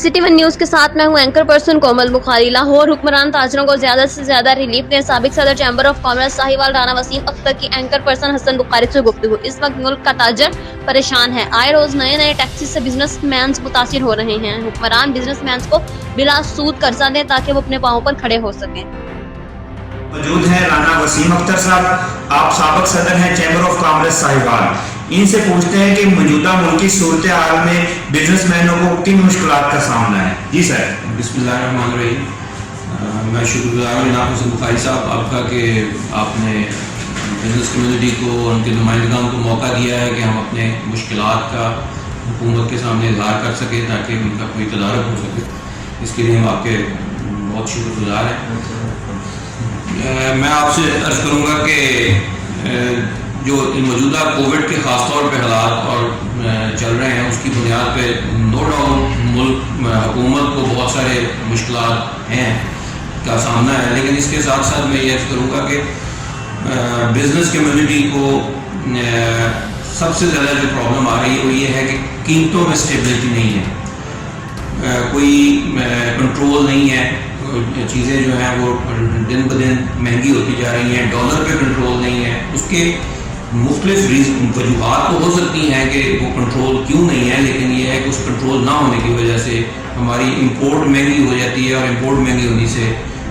City one news के साथ मैं हूं एंकर पर्सन कोमल बुखारी। लाहौर हुक्मरान ताजरों को ज्यादा से ज्यादा रिलीफ दें, साबिक सदर chamber of commerce Sahiwal Rana Waseem Akhtar की एंकर पर्सन हसन बुखारी से गुफ्तगू। इस वक्त मुल्क का ताजर परेशान है। आए रोज नए नए टैक्सेस से बिजनेसमैन मुतासिर हो रहे हैं। हुक्मरान बिजनेसमैन को बिला सूद कर्जा दें ताकि वो अपने पांवों पर खड़े हो सकें। मौजूद हैं राना वसीम अख्तर साहब, आप साबिक सदर हैं चैम्बर ऑफ कॉमर्स साहिवाल। इनसे पूछते हैं कि मौजूदा मुल्की सूरत हाल में बिजनेसमैनों को किन मुश्किलात का सामना है। जी सर। बिस्मिल्लाहिर्रहमानिर्रहीम। मैं शुक्रगुजार हूँ जनाब हसन बुखारी साहब आपका कि आपने बिजनेस कम्युनिटी को और उनके नुमाइंदगान को मौका दिया है कि हम अपने मुश्किलात का हुकूमत के सामने इजहार कर सकें ताकि उनका कोई तदारक हो सके। इसके लिए हम आपके बहुत शुक्रगुजार हैं। मैं आपसे अर्ज़ करूँगा कि जो मौजूदा कोविड के ख़ास तौर पे हालात और चल रहे हैं उसकी बुनियाद पे नो डाउट मुल्क हुकूमत को बहुत सारे मुश्किलात हैं का सामना है, लेकिन इसके साथ साथ मैं ये अर्ज़ करूँगा कि बिज़नेस कम्युनिटी को सबसे ज़्यादा जो प्रॉब्लम आ रही है वो ये है कि कीमतों में स्टेबिलिटी नहीं है, कोई कंट्रोल नहीं है, चीज़ें जो हैं वो दिन ब दिन महंगी होती जा रही हैं, डॉलर पे कंट्रोल नहीं है। उसके मुख्तलिफ वजूहात तो हो सकती हैं कि वो कंट्रोल क्यों नहीं है, लेकिन ये है कि उस कंट्रोल ना होने की वजह से हमारी इंपोर्ट महंगी हो जाती है और इंपोर्ट महंगी होने से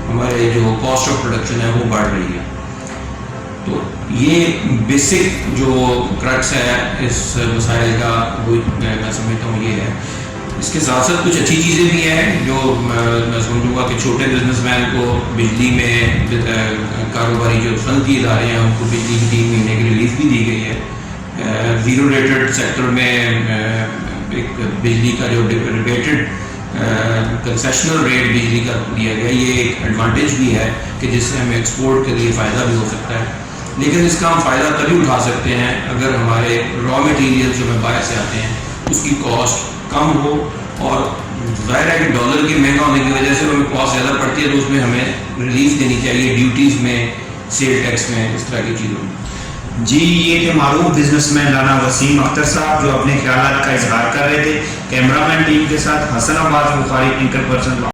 हमारे जो कॉस्ट ऑफ प्रोडक्शन है वो बढ़ रही है। तो ये बेसिक जो क्रक्स है इस मसाइल का वो मैं समझता हूँ ये है। इसके साथ साथ कुछ अच्छी चीज़ें भी हैं जो मैं समझूंगा कि छोटे बिजनेसमैन को बिजली में कारोबारी जो सनती इदारे हैं उनको बिजली की 3 महीने की रिलीफ भी दी गई है। ज़ीरो रेटेड सेक्टर में एक बिजली का जो रिबेटेड कंसेशनल रेट बिजली का दिया गया, ये एक एडवांटेज भी है कि जिससे हमें एक्सपोर्ट के लिए फ़ायदा भी हो सकता है। लेकिन इसका हम फ़ायदा तभी उठा सकते हैं अगर हमारे रॉ मटीरियल जो हमें बाहर से आते हैं उसकी कॉस्ट कम हो, और ज़ाहिर है कि डॉलर के महंगा होने की वजह से हमें कॉस्ट ज़्यादा पड़ती है, तो उसमें हमें रिलीफ देनी चाहिए ड्यूटीज़ में, सेल टैक्स में, इस तरह की चीज़ों में। जी, ये थे मारूफ बिजनेसमैन राना वसीम अख्तर साहब जो अपने ख्यालात का इजहार कर रहे थे। कैमरामैन टीम के साथ हसन बुखारी, एंकर पर्सन।